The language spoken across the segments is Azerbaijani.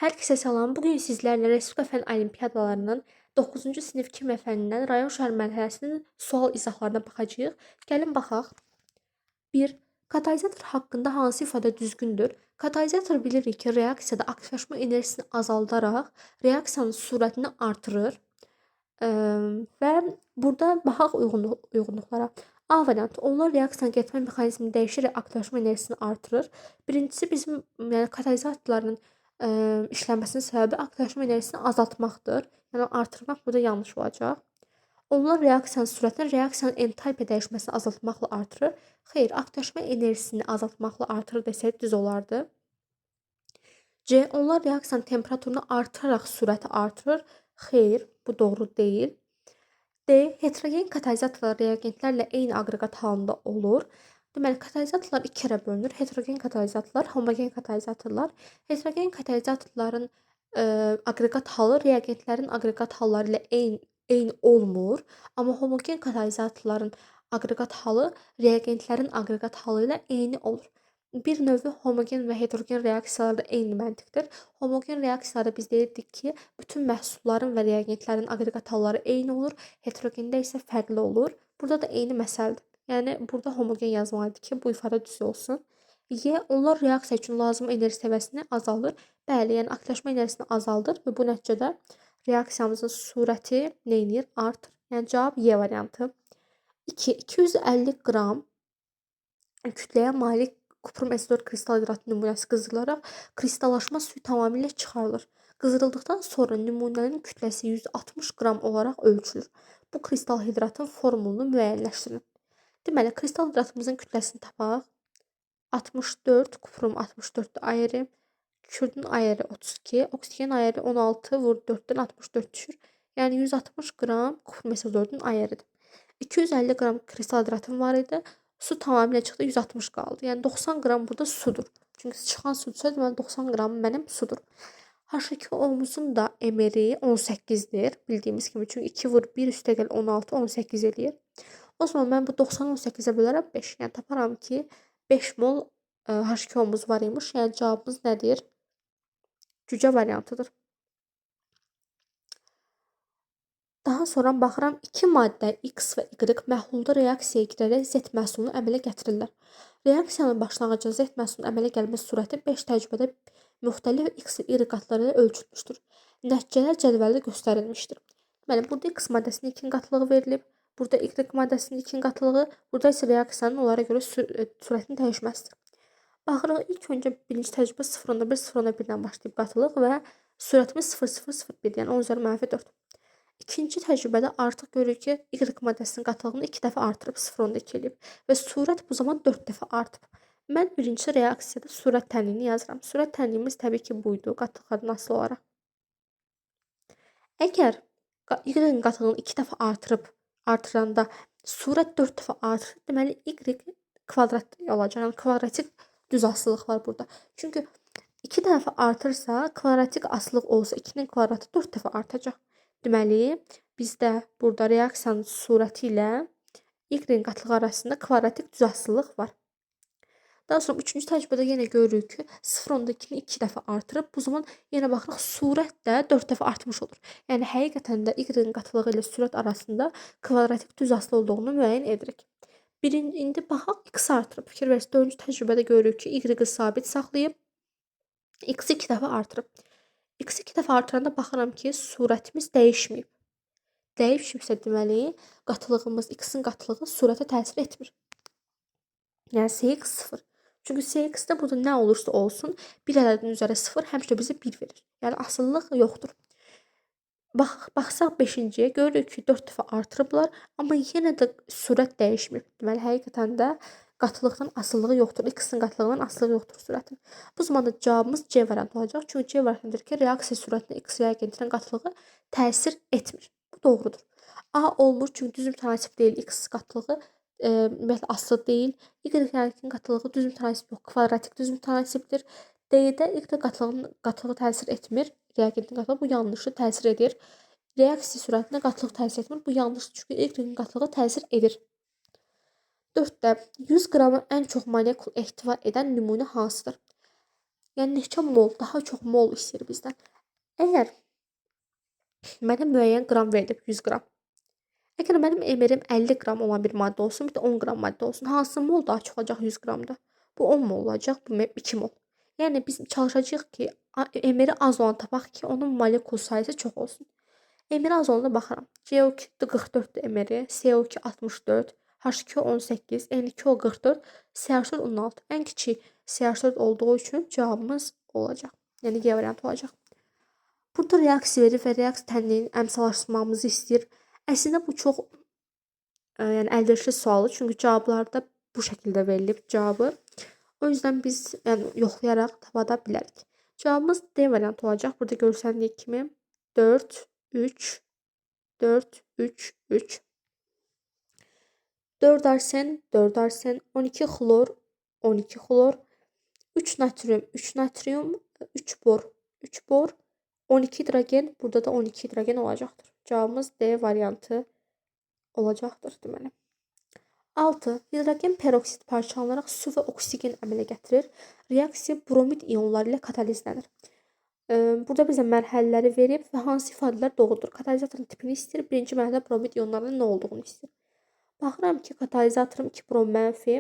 Hər kəsə salam. Bugün sizlərlə Respublika Fənn Olimpiadalarının 9-cu sinif kimya fənnindən rayon şəhər mərhələsinin sual izahlarına baxacağıq. Gəlin baxaq. 1. Katalizator haqqında hansı ifadə düzgündür? Katalizator bilirik ki, reaksiyada aktivləşmə enerjisini azaldaraq reaksiyanın sürətini artırır. Və burada baxaq uyğunluqlara. A variantı. Onlar reaksiyanın getmə mexanizmini dəyişərək aktivləşmə enerjisini artırır. Birincisi bizim katalizatorların işlənməsinin səbəbi aktivləşmə enerjisini azaltmaqdır. Yəni artırmaq burada yanlış olacaq. Onlar reaksiyanın sürətini reaksiyanın entalpiya dəyişməsini azaltmaqla artırır. Xeyr, aktivləşmə enerjisini azaltmaqla artırır desək düz olardı. C. Onlar reaksiyanın temperaturunu artıraraq sürəti artırır. Xeyr, bu doğru deyil. D. Heterogen katalizatorlar reagentlərlə eyni aqreqat halında olur. Deməli, katalizatorlar iki yerə bölünür. Heterogen katalizatorlar, homogen katalizatorlar. Heterogen katalizatorların aqreqat halı reagentlərin aqreqat halları ilə eyni olmur. Amma homogen katalizatorların aqreqat halı reagentlərin aqreqat halı ilə eyni olur. Bir növü homogen və heterogen reaksiyalarda eyni məntiqdir. Homogen reaksiyalarda biz deyirdik ki, bütün məhsulların və reagentlərin aqreqat halları eyni olur. Heterogenda isə fərqli olur. Burada da eyni məsələdir. Yəni burada homogen yazmalıydı ki, bu ifadə düz olsun. Y. Onlar reaksiya üçün lazım enerji səviyyəsini azaldır. Bəli, yəni aktivləşmə enerjisini azaldır və bu nəticədə reaksiyamızın sürəti nə edir? Artır. Yəni cavab Y variantı. 2. 250 qram kütləyə malik kuprum S4 kristal hidratı nümunəsi qızdırılaraq kristallaşma suyu tamamilə çıxarılır. Qızdırıldıqdan sonra nümunənin kütləsi 160 qram olaraq ölçülür. Bu kristal hidratın formulunu müəyyənləşdirin. Deməli, kristal hidratımızın kütləsini tapaq. 64, kuprum 64-dür ayəri. Kürdün ayəri 32, oksigen ayəri 16 vur 4-dən 64 düşür. Yəni 160 qram kuprum S4-ün ayəridir. 250 qram kristal hidratım var idi. Su tamamilə çıxdı, 160 qaldı. Yəni 90 qram burada sudur. Çünki çıxan sudursa, deməli 90 qram mənim sudur. H2O-muzun da emeri 18-dir. Bildiyimiz kimi. Çünki 2 vur 1 üstəgəl 16, 18 eləyir. O zaman mən bu 90-ı 18-ə bölərəm 5. Yəni taparam ki, 5 mol H2O-muz var imiş. Yəni cavabımız nədir? Cücə variantıdır. Daha sonra baxıram, iki maddə X və Y məhlulda reaksiyaya girərək Z məhsulunu əmələ gətirirlər. Reaksiyanın başlanğıcında Z məhsulunun əmələ gəlmə sürəti 5 təcrübədə müxtəlif X və Y qatları ilə ölçülmüşdür. Nəticələr cədvəldə göstərilmişdir. Deməli, burada X maddəsinin 2-nin qatılığı verilib, burada Y maddəsinin 2-nin qatılığı, burada isə reaksiyanın onlara görə sürətinin dəyişməsidir. Baxırıq, ilk öncə birinci təcrübə 0.1, 0.1-dən başlayıb qatılıq və sürətimiz 0,001, yəni 10 üzəri mənfi 4. İkinci təcrübədə artıq görürük ki, Y maddəsinin qatılığını 2 dəfə artırıb 0,2 eləyib və sürət bu zaman 4 dəfə artıb. Mən birinci reaksiyada sürət tənliyini yazıram. Sürət tənliyimiz təbii ki, buydu, qatılıqlardan asılı olaraq. Əgər Y-in qatılığını 2 dəfə artıranda sürət 4 dəfə artır, deməli Y kvadrat olacaq. Yəni kvadratik düz asılılıq var burada. Çünki 2 dəfə artırsa, kvadratik asılılıq olsa 2-nin kvadratı 4 dəfə artacaq. Deməli, bizdə burada reaksiyanın sürəti ilə Y-in qatılığı arasında kvadratik düz asılılıq var. Daha sonra 3-cü təcrübədə yenə görürük ki, 0,2-ni 2 dəfə artırıb, bu zaman yenə baxırıq, sürət də 4 dəfə artmış olur. Yəni, həqiqətən də Y-in qatılığı ilə sürət arasında kvadratik düz asılı olduğunu müəyyən edirik. İndi baxaq, X artırıb. Fikir verirsiniz, 4-cü təcrübədə görürük ki, Y-i sabit saxlayıb, X-i 2 dəfə artırıb. X-i 2 dəfə artıranda baxıram ki, sürətimiz dəyişməyib. Dəyişibsə deməli, qatılığımız, X-in qatılığı sürətə təsir etmir. Yəni, CX 0. Çünki CX-də burada nə olursa olsun, bir ədədin üzəri 0 həmişə bizə 1 verir. Yəni, asıllıq yoxdur. Baxsaq 5-ciyə, görürük ki, 4 dəfə artırıblar, amma yenə də sürət dəyişmir. Deməli, həqiqətən də qatılıqdan asılılığı yoxdur. X-in qatılığından asılılığı yoxdur sürətin. Bu zaman da cavabımız C variantı olacaq. Çünki C variantıdır ki, reaksiya sürətinə X reagentinin qatılığı təsir etmir. Bu doğrudur. A olmur, çünki düz mütənasib deyil. X qatılığı ümumiyyətlə asılı deyil. Y reagentin qatılığı düz mütənasib yox, kvadratik düz mütənasibdir. D-də Y qatılığı təsir etmir. Reagentin qatılığı bu yanlışdır, təsir edir. Reaksiya sürətinə qatılıq təsir etmir. Bu yanlışdır, çünki Y qatılığı təsir edir. 4-də 100 qramı ən çox molekul ehtiva edən nümunə hansıdır? Yəni neçə mol, daha çox mol istəyir bizdən. Əgər mənə müəyyən qram verilib 100 qram. Əgər mənim emirim 50 qram olan bir maddə olsun, bir də 10 qram maddə olsun, hansı mol daha çox olacaq 100 qramda? Bu 10 mol olacaq, bu 2 mol. Yəni biz çalışacağıq ki, emiri az olan tapaq ki, onun molekul sayısı çox olsun. Emiri az olanda baxıram. CO2 44-dür emiri, CO2 64, H2O 18, N2O 44, CH4 16. Ən kiçik CH4 olduğu üçün cavabımız olacaq. Yəni G variantı olacaq. Burada reaksiya verir və reaksiya tənliyini əmsallaşdırmamızı istəyir. Əslində bu çox yəni əlverişli sualdır. Çünki cavablarda bu şəkildə verilib cavabı. O yüzden biz yəni yoxlayaraq tapa bilərik. Cavabımız D variantı olacaq. Burada görsəndiyi kimi 4, 3, 4, 3, 3. 4 arsen, 4 arsen, 12 xlor, 12 xlor, 3 natrium, 3 natrium, 3 bor, 3 bor, 12 hidrogen, burada da 12 hidrogen olacaqdır. Cavabımız D variantı olacaqdır deməli. 6. Hidrogen peroksid parçalanaraq su və oksigen əmələ gətirir. Reaksiya bromid ionları ilə katalizlənir. Burada bizə mərhələləri verib və hansı ifadələr doğrudur? Katalizatorun tipini istəyir. Birinci mərhələdə bromid ionlarının nə olduğunu istəyir. Baxıram ki, katalizatorum 2 brom mənfi.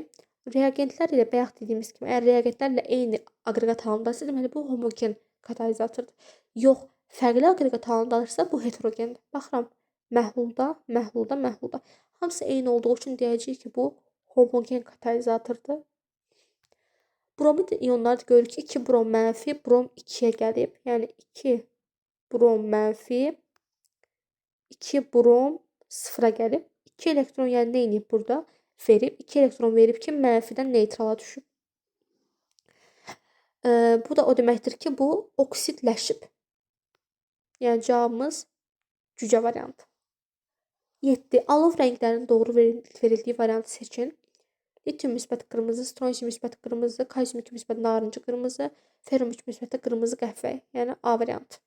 Reagentlər ilə bayaq dediyimiz kimi, əgər reagentlərlə eyni aqreqat halındaysa, deməli bu homogen katalizatordur. Yox, fərqli aqreqat halındaysa bu heterogendir. Baxıram, məhlulda, məhlulda, məhlulda. Hamısı eyni olduğu üçün deyəcəyik ki, bu homogen katalizatordur. Bromid ionlarda görürük ki, 2 brom mənfi, brom 2-yə gəlib. Yəni 2 brom mənfi, 2 brom 0-a gəlib. 2 elektron yəni nə edib burada? Verib. 2 elektron verib ki, mənfidən neytrala düşüb. Bu da o deməkdir ki, bu oksidləşib. Yəni cavabımız cücə variantı. 7. Alov rənglərinin doğru verildiyi variantı seçin. Litium müsbət qırmızı, stronsium müsbət qırmızı, kalsium 2 müsbət narıncı qırmızı, ferum 3 müsbət qırmızı qəhvəyi. Yəni A variantı.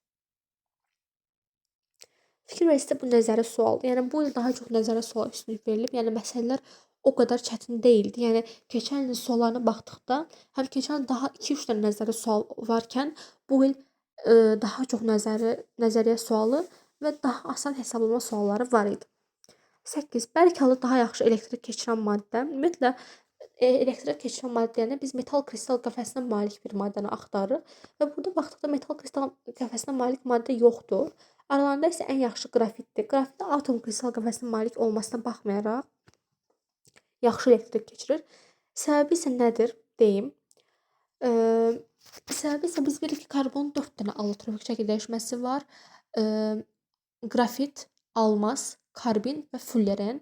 Fikir verirsə bu nəzəri sualdır. Yəni bu il daha çox nəzəri sual üstünlük verilib. Yəni məsələlər o qədər çətin deyildi. Yəni keçən ilin suallarına baxdıqda, həm keçən il daha 2-3 dənə nəzəri sual varkən, bu il daha çox nəzəriyyə sualı və daha asan hesablama sualları var idi. 8. Bərk halı daha yaxşı elektrik keçirən maddə. Ümumiyyətlə elektrik keçirən maddə deyəndə biz metal kristal qəfəsinə malik bir maddəni axtarırıq və burada baxdıqda metal kristal qəfəsinə malik maddə yoxdur. Aralarında isə ən yaxşı qrafitdir. Qrafitdə atom kristal qəfəsinə malik olmasına baxmayaraq yaxşı elektrik keçirir. Səbəbi isə nədir? Deyim. Səbəbi isə biz bilirik ki, karbonun 4 dənə allotropik şəkil dəyişməsi var. Qrafit, almaz, karbin və fulleren.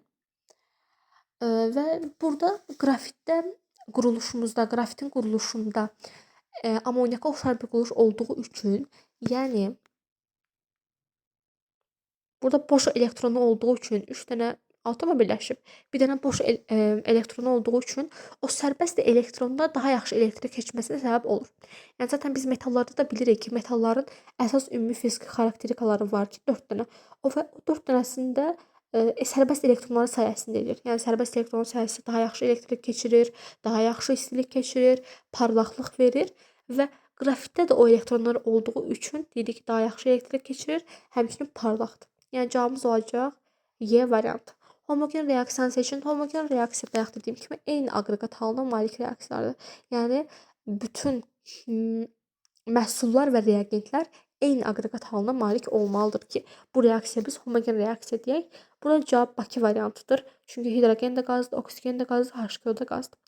Və burada qrafitdə quruluşumuzda, qrafitin quruluşunda amoniaka oxşar bir quruluş olduğu üçün, yəni burada boş elektronu olduğu üçün 3 dənə atoma birləşib, bir dənə boş elektronu olduğu üçün o sərbəst elektronda daha yaxşı elektrik keçməsinə səbəb olur. Yəni zaten biz metallarda da bilirik ki, metalların əsas ümumi fiziki xarakterikaları var ki, 4 dənə. O 4 dənəsində sərbəst elektronları sayəsində edir. Yəni sərbəst elektron sayəsi daha yaxşı elektrik keçirir, daha yaxşı istilik keçirir, parlaqlıq verir və qrafitdə də o elektronlar olduğu üçün deyirik ki, daha yaxşı elektrik keçirir, həmçinin parlaqdır. Yəni cavabımız olacaq Y variantı. Homogen reaksiyanı seçin. Homogen reaksiya bayaq dediyim kimi eyni aqreqat halına malik reaksiyalardır. Yəni bütün məhsullar və reagentlər eyni aqreqat halına malik olmalıdır ki, bu reaksiya biz homogen reaksiya deyək. Burada cavab Bakı variantıdır. Çünki hidrogen də qazdır, oksigen də qazdır, H2O da qazdır.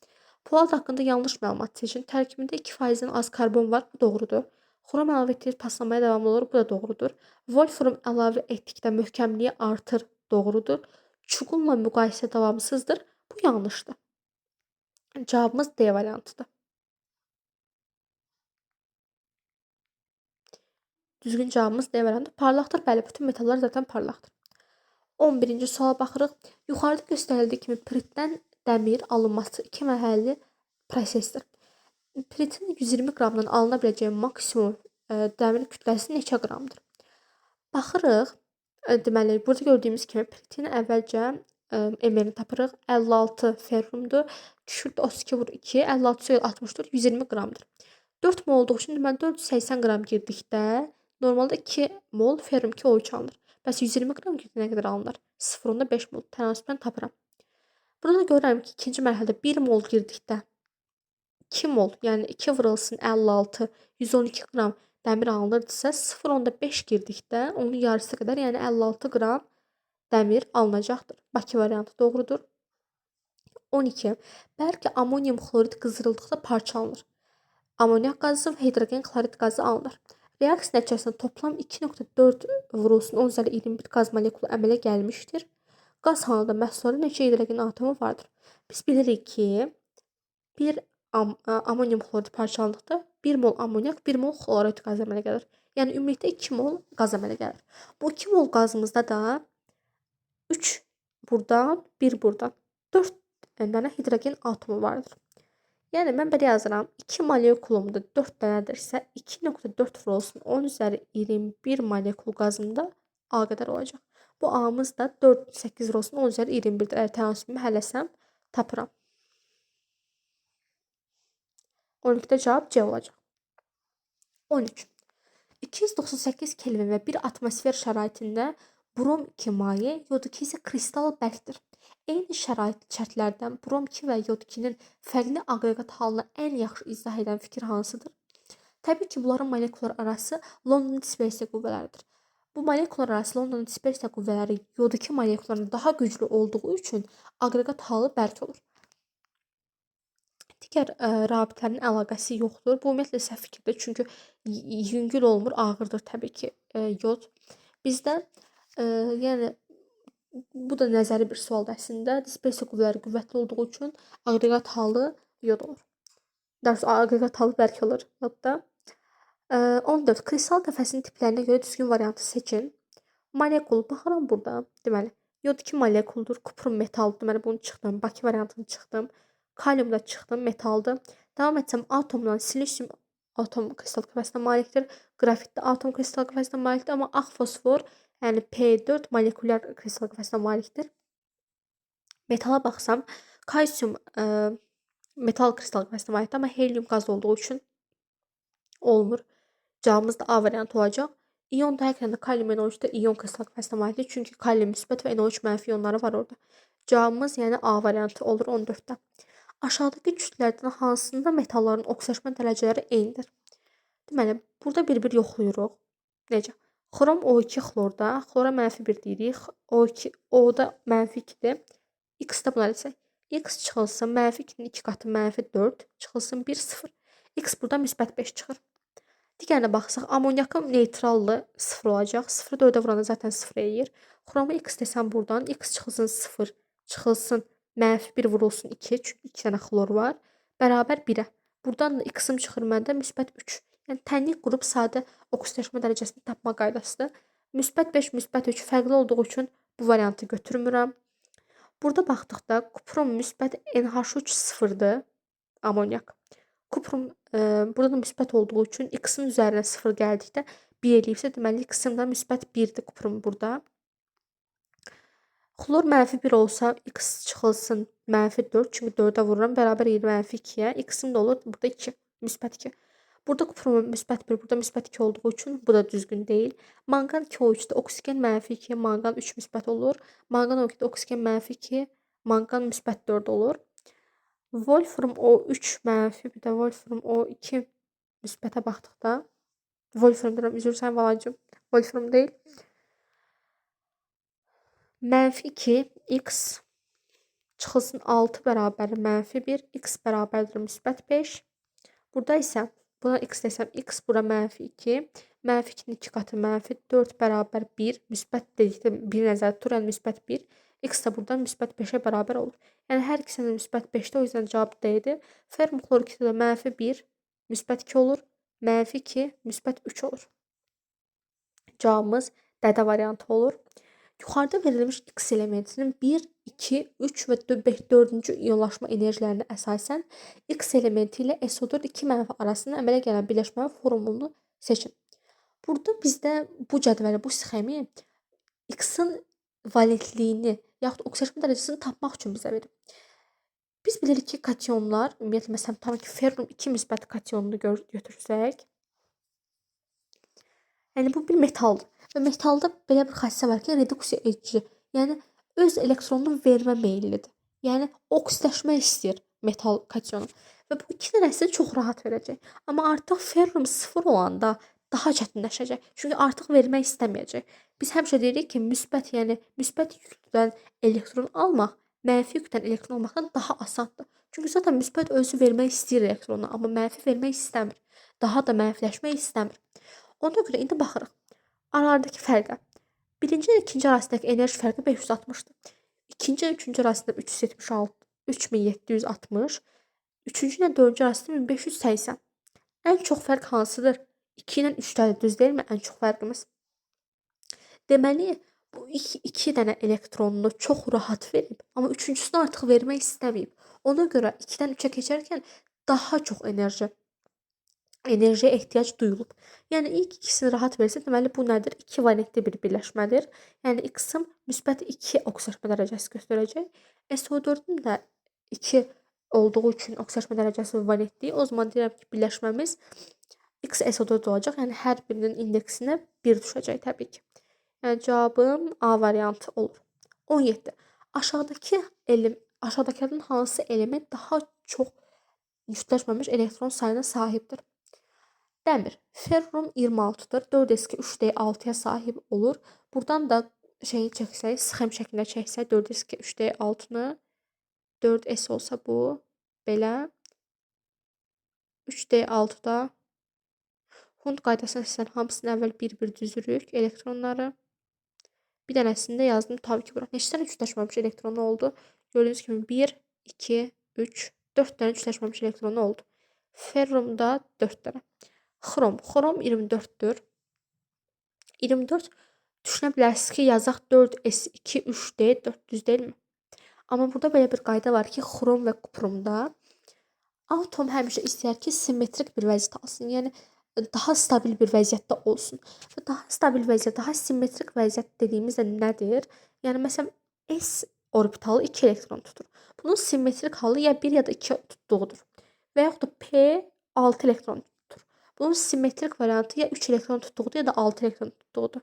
Polad haqqında yanlış məlumat seçin. Tərkibində 2%-dən az karbon var. Bu doğrudur. Xrom əlavə etdikcə paslanmaya davamlı olur. Bu da doğrudur. Wolfram əlavə etdikdə möhkəmliyi artır. Doğrudur. Çuğunla müqayisə davamsızdır. Bu yanlışdır. Cavabımız D variantıdır. Düzgün cavabımız D variantı. Parlaqdır. Bəli, bütün metallar zaten parlaqdır. 11-ci suala baxırıq. Yuxarıda göstərildiyi kimi piritdən dəmir alınması 2 mərhələli prosesdir. Piritin 120 qramdan alına biləcəyi maksimum dəmir kütləsi neçə qramdır? Baxırıq. Deməli, burada gördüyümüz kimi piritin əvvəlcə emerini tapırıq. 56 ferrumdur. Düşürdü 32 vur 2. 56 söz 64. 120 qramdır. 4 mol olduğu üçün deməli 480 qram girdikdə normalda 2 mol ferrum 2 O2 alınır. Bəs 120 qram girdi nə qədər alınır? 0,5 mol tənasübən tapıram. Burada görürəm ki, ikinci mərhələdə 1 mol girdikdə 2 mol, yəni 2 vurulsun 56, 112 qram dəmir alınırdısa, 0,5 girdikdə onun yarısı qədər, yəni 56 qram dəmir alınacaqdır. Bakı variantı doğrudur. 12. Bəlkə amonium xlorid qızdırıldıqda parçalanır. Amonyak qazı və hidrogen klorid qazı alınır. Reaksiya nəticəsində toplam 2,4 vurulsun 10^21 qaz molekulu əmələ gəlmişdir. Qaz halında məhsulda neçə hidrogen atomu vardır? Biz bilirik ki, bir amonium xlorid parçalandıqda 1 mol amonyak, 1 mol xlorid qaz əmələ gəlir. Yəni ümumilikdə 2 mol qaz əmələ gəlir. Bu 2 mol qazımızda da 3 buradan, 1 buradan 4 dənə hidrogen atomu vardır. Yəni mən belə yazıram. 2 molekulumda 4 dənədirsə 2,4 vurulsun 10^21 molekul qazımda A qədər olacaq. Bu A-mız da 4, 8 vurulsun 10^21-dir. Əgər tənasübümü həll etsəm tapıram. 12-də cavab C olacaq. 13. 298 Kelvin və 1 atmosfer şəraitində brom 2 maye, yod 2 isə kristal bərkdir. Eyni şərtlərdən brom 2 və yod 2-nin fərqli aqreqat halını ən yaxşı izah edən fikir hansıdır? Təbii ki, bunların molekullar arası London dispersiya qüvvələridir. Bu molekullar arası London dispersiya qüvvələri yod 2 molekullarından daha güclü olduğu üçün aqreqat halı bərk olur. Digər rabitələrin əlaqəsi yoxdur. Bu ümumiyyətlə səhv fikirdir. Çünki yüngül olmur, ağırdır təbii ki yod. Bizdə yəni bu da nəzəri bir sualdır əslində. Dispersiya qüvvələri qüvvətli olduğu üçün aqreqat halı yod olur. Dərs aqreqat halı bərk olur yodda. 14. Kristal qəfəsinin tiplərinə görə düzgün variantı seçin. Molekul baxıram burada. Deməli, yod 2 molekuldur, kuprum metaldır. Deməli bunu çıxdım. Bakı variantını çıxdım. Kaliumda çıxdım, metaldır. Davam etsəm atomdan silisium atom kristal qəfəsinə malikdir. Qrafitdə atom kristal qəfəsinə malikdir, amma ağ fosfor, yəni P4 molekulyar kristal qəfəsinə malikdir. Metala baxsam, kalsium metal kristal qəfəsinə malikdir, amma helium qaz olduğu üçün olmur. Cavabımız da A variantı olacaq. İyon da həqiqətən də kalium NO3-də iyon kristal qəfəsinə malikdir. Çünki kalium müsbət və NO3 mənfi iyonları var orada. Cavabımız yəni A variantı olur 14-də. Aşağıdakı cütlərdən hansında metalların oksidaşma dərəcələri eynidir? Deməli, burada bir-bir yoxlayırıq. Necə? Xrom O2 xlorda, xlora -1 deyirik. O2, O-da -2-dir. X-də buna desək. X çıxılsın -2-nin 2 qatı -4, çıxılsın 1, 0. X burada -5 çıxır. Digərinə baxsaq, amonyakın neytrallı 0 olacaq. 0-ı 4-ə vuranda zaten 0 eləyir. Xromu X desəm buradan X çıxılsın 0, çıxılsın -1 vurulsun 2, çünki 2 dənə xlor var. Bərabər 1-ə. Buradan da X-im çıxır məndə -3. Yəni tənlik qrup sadə oksidaşma dərəcəsini tapma qaydasıdır. -5, -3 fərqli olduğu üçün bu variantı götürmürəm. Burada baxdıqda kuprum NH3 0-dır. Amonyak. Kuprum burada da müsbət olduğu üçün X-in üzərinə 0 gəldikdə 1 eləyibsə, deməli X-in də -1-dir kuprum burada. Xlor -1 olsa X çıxılsın -4, çünki 4-ə vururam, bərabər -2-yə. X-im də olur burada 2, -2. Burada kuprum -1, burada -2 olduğu üçün bu da düzgün deyil. Manqan 2O3-də oksigen -2, manqan 3 müsbət olur. Manqan O2-də oksigen -2, manqan -4 olur. Wolfram O3 mənfi, bir də Wolfram O2 müsbətə baxdıqda, Wolfram deyirəm, üzr istəyirəm Valacığım, Wolfram deyil. -2 X çıxılsın 6 bərabər -1, X bərabərdir -5. Burada isə buna X desəm, X bura -2, -2-nin 2 qatı -4 bərabər 1, müsbət dedikdə 1 nəzərdə tutur, yəni -1. X də buradan -5-ə bərabər olur. Yəni hər ikisinin -5-də, o yüzden cavab D-dir. Ferrum xlor-2-də də -1, -2 olur, -2, -3 olur. Cavabımız D variantı olur. Yuxarıda verilmiş X elementinin 1, 2, 3 və 4-cü iyonlaşma enerjilərinə əsasən X elementi ilə SO4 2 mənfi arasında əmələ gələn birləşmənin formulunu seçin. Burada bizdə bu cədvəli, bu sxemi X-in valentliyini yaxud oksidaşma dərəcəsini tapmaq üçün bizə verir. Biz bilirik ki kationlar, ümumiyyətlə məsələn tutalım ki, ferrum 2 müsbət kationunu götürsək, yəni bu bir metaldır. Və metalda belə bir xassiyyət var ki, reduksiya edici, yəni öz elektronunu vermə meyillidir. Yəni oksidləşmək istəyir metal kationu. Və bu iki dənəsi çox rahat verəcək. Amma artıq ferrum 0 olanda daha çətinləşəcək. Çünki artıq vermək istəməyəcək. Biz həmişə deyirik ki, müsbət, yəni müsbət yükdən elektron almaq mənfi yükdən elektron almaqdan daha asandır. Çünki zaten müsbət özü vermək istəyir elektronu, amma mənfi vermək istəmir. Daha da mənfiləşmək istəmir. Ona görə indi baxırıq aralardakı fərqə. Birinci ilə ikinci arasındakı enerji fərqi 560-dır. İkinci ilə üçüncü arasında 376, 3760. Üçüncü ilə dördüncü arasında 1580. Ən çox fərq hansıdır? 2 ilə 3-dədir, düz deyilmi? Ən çox fərqimiz. Deməli, bu iki dənə elektronunu çox rahat verib, amma üçüncüsünü artıq vermək istəməyib. Ona görə 2-dən 3-ə keçərkən daha çox enerjiyə ehtiyac duyulub. Yəni ilk ikisini rahat versə, deməli bu nədir? 2 valentli bir birləşmədir. Yəni X-ım müsbət 2 oksijləşmə dərəcəsi göstərəcək. SO4-ün də 2 olduğu üçün oksijləşmə dərəcəsi valentli. O zaman deyirəm ki, birləşməmiz X-SO4 olacaq. Yəni hər birinin indeksinə 1 düşəcək təbii ki. Yəni cavabım A variantı olur. 17. Aşağıdakılardan hansı element daha çox cütləşməmiş elektron sayına sahibdir? Dəmir. Ferrum 26-dır. 4s2 3d6-ya sahib olur. Buradan da şeyi çəksək, sxem şəklində çəksək 4s2 3d6-nı 4s olsa bu belə 3d6-da Hund qaydasına əsasən hamısını əvvəl bir-bir düzürük elektronları. Bir dənəsində yazdım tabii ki bura. Neçə dənə cütləşməmiş elektronu oldu? Gördüyünüz kimi 1, 2, 3, 4 dənə cütləşməmiş elektronu oldu. Ferrumda 4 dənə. Xrom 24-dür. 24 düşünə bilərsiniz ki, yazaq 4s2 3d 400 deyilmi? Amma burada belə bir qayda var ki, xrom və kuprumda atom həmişə istəyər ki, simmetrik bir vəziyyət alsın. Yəni daha stabil bir vəziyyətdə olsun. Və daha stabil vəziyyət, daha simmetrik vəziyyət dediyimiz də nədir? Yəni məsələn s orbitalı 2 elektron tutur. Bunun simmetrik halı ya 1 ya da 2 tutduğudur. Və yaxud da p 6 elektron tutur. Bunun simmetrik variantı ya 3 elektron tutduğudur ya da 6 elektron tutduğudur.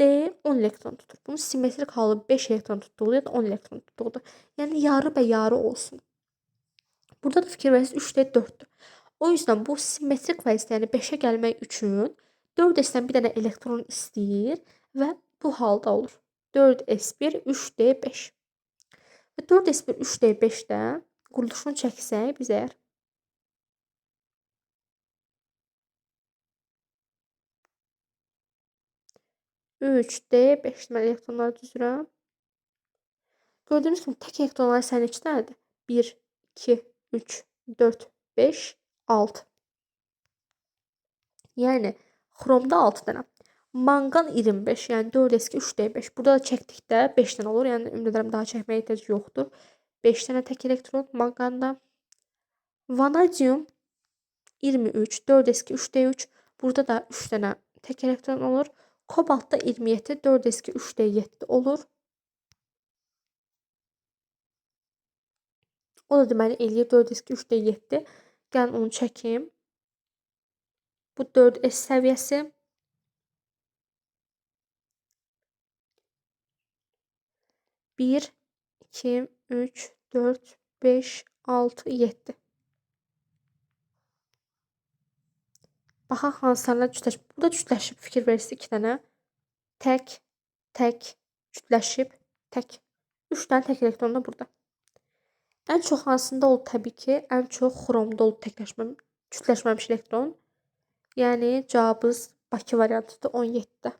D 10 elektron tutur. Bunun simmetrik halı 5 elektron tutduğudur ya da 10 elektron tutduğudur. Yəni yarı və yarı olsun. Burada da fikir verirsiniz 3D 4-dür. O yüzden bu simmetrik vəziyyətdə, yəni 5-ə gəlmək üçün 4s-dən bir dənə elektron istəyir və bu halda olur. 4s1 3d5. Və 4s1 3d5-də quruluşunu çəksək biz əgər 3d5 deməli elektronları düzürəm. Gördüyünüz kimi tək elektronlar sayı neçədir? 1, 2, 3, 4, 5, 6. Yəni xromda 6 dənə. Manqan 25, yəni 4s2 3d5. Burada da çəkdikdə 5 dənə olur. Yəni ümid edirəm daha çəkməyə ehtiyac yoxdur. 5 dənə tək elektron manqanda. Vanadium 23, 4s2 3d3. Burada da 3 dənə tək elektron olur. Kobaltda 27, 4s2 3d7 olur. O da deməli eləyir 4s2 3d7. Gəlin onu çəkim. Bu 4s səviyyəsi. 1, 2, 3, 4, 5, 6, 7. Baxaq hansılarla cütləşib. Burada cütləşib fikir verirsiniz 2 dənə. Tək, tək, cütləşib, tək. 3 dənə tək elektron da burada. Ən çox hansında oldu təbii ki? Ən çox xromda oldu cütləşməmiş elektron. Yəni cavabımız Bakı variantıdır 17-də.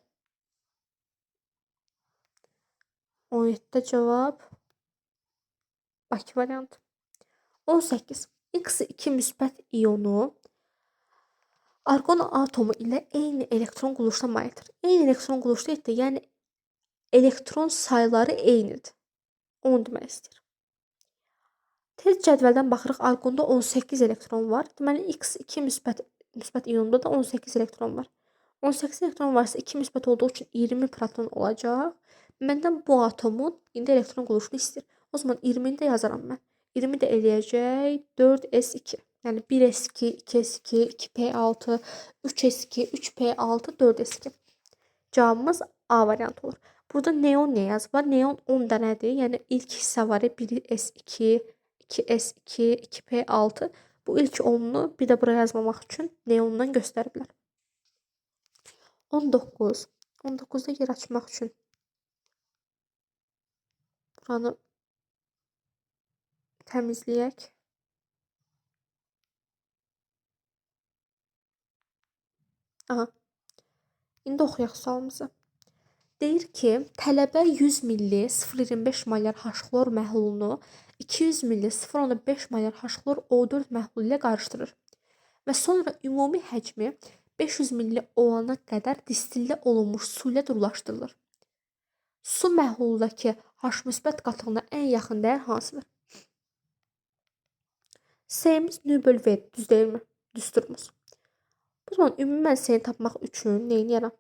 17-də cavab Bakı variantı. 18. X2 müsbət iyonu arqon atomu ilə eyni elektron quruluşuna malikdir. Eyni elektron quruluşda etdi, yəni elektron sayıları eynidir. Onu demək istəyir. Tez cədvəldən baxırıq, arqonda 18 elektron var. Deməli X2 müsbət iyonunda da 18 elektron var. 18 elektron varsa 2 müsbət olduğu üçün 20 proton olacaq. Məndən bu atomun indi elektron quruluşunu istəyir. O zaman 20-ni də yazaram mən. 20 də eləyəcək 4s2. Yəni 1s2, 2s2, 2p6, 3s2, 3p6, 4s2. Cavabımız A variantı olur. Burada neon nə yazılır? Neon 10 dənədir. Yəni ilk hissə var, 1s2, 2s2, 2p6. Bu ilk 10-nu bir də buraya yazmamaq üçün neondan göstəriblər. 19. 19-da yer açmaq üçün buranı təmizləyək. Aha. İndi oxuyaq sualımızı. Deyir ki, tələbə 100 milli 0,25 molar H-xlor məhlulunu 200 milli 0,5 molar H-xlor O4 məhlulu ilə qarışdırır və sonra ümumi həcmi 500 milli olana qədər distillə olunmuş su ilə durlaşdırılır. Su məhlulundakı H müsbət qatılığına ən yaxın dəyər hansıdır? S-miz nöböl V, düz deyilmi? Düsturumuz. Bu zaman ümumi mən S-ni tapmaq üçün nə edərəm?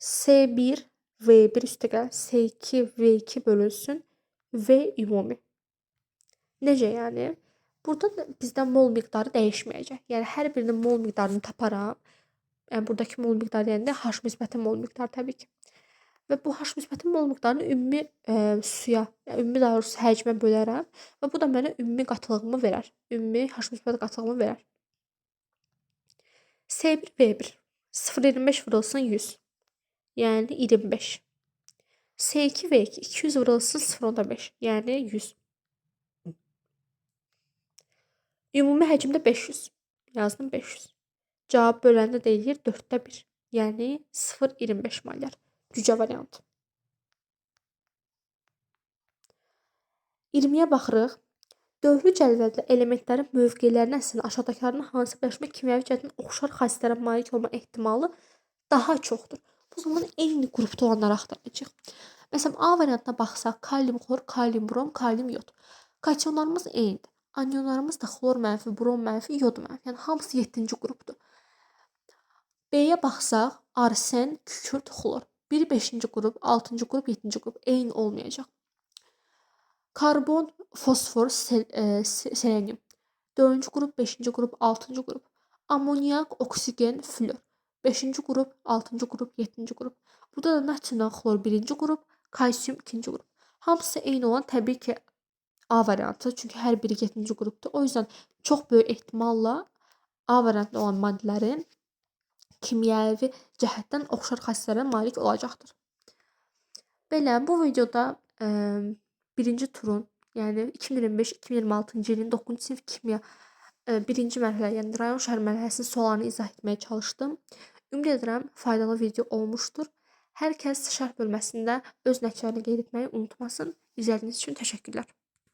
S1 V1 üstə gəl, S2 V2 bölünsün V ümumi. Necə yəni? Burada bizdən mol miqdarı dəyişməyəcək. Yəni hər birinin mol miqdarını taparam. Yəni buradakı mol miqdarı deyəndə H müsbətin mol miqdarı təbii ki. Və bu H müsbətin mol miqdarını ümumi suya, yəni ümumi daha doğrusu həcmə bölərəm və bu da mənə ümumi qatılığımı verər. Ümumi H müsbət qatılığımı verər. S1 V1 0,25 vurulsun 100. Yəni 25. S2 V2 200 vurulsun 0,5. Yəni 100. Ümumi həcmdə 500. Yazdım 500. Cavab böləndə deyilir 4də 1. Yəni 0,25 molar. Cücə variantı. 20-yə baxırıq. Dövrü cədvəldə elementlərin mövqelərinə əsasən aşağıdakılardan hansı birləşmə kimyəvi cəhətdən oxşar xassələrə malik olma ehtimalı daha çoxdur? Bu zaman eyni qrupda olanları axtaracağıq. Məsələn, A variantına baxsaq, kalium xlor, kalium brom, kalium yod. Kationlarımız eynidir. Anionlarımız da xlor mənfi, brom mənfi, yod mənfi. Yəni hamısı 7-ci qrupdur. B-yə baxsaq, arsen, kükürt, xlor. Biri 5-ci qrup, 6-cı qrup, 7-ci qrup eyni olmayacaq. Karbon, fosfor, selenium. 4-cü qrup, 5-ci qrup, 6-cı qrup. Amoniak, oksigen, flor. 5-ci qrup, 6-cı qrup, 7-ci qrup. Burada da natriumdan xlor 1-ci qrup, kalsium 2-ci qrup. Hamısı eyni olan təbii ki A variantı. Çünki hər biri 7-ci qrupdur. O yüzden çox böyük ehtimalla A variantında olan maddələrin kimyəvi cəhətdən oxşar xassələrə malik olacaqdır. Belə bu videoda birinci turun, yəni 2025-2026-cı ilin 9-cu sinif kimya birinci mərhələ, yəni rayon şəhər mərhələsinin suallarını izah etməyə çalışdım. Ümid edirəm faydalı video olmuşdur. Hər kəs şərh bölməsində öz nəticələrini qeyd etməyi unutmasın. İzlədiyiniz üçün təşəkkürlər.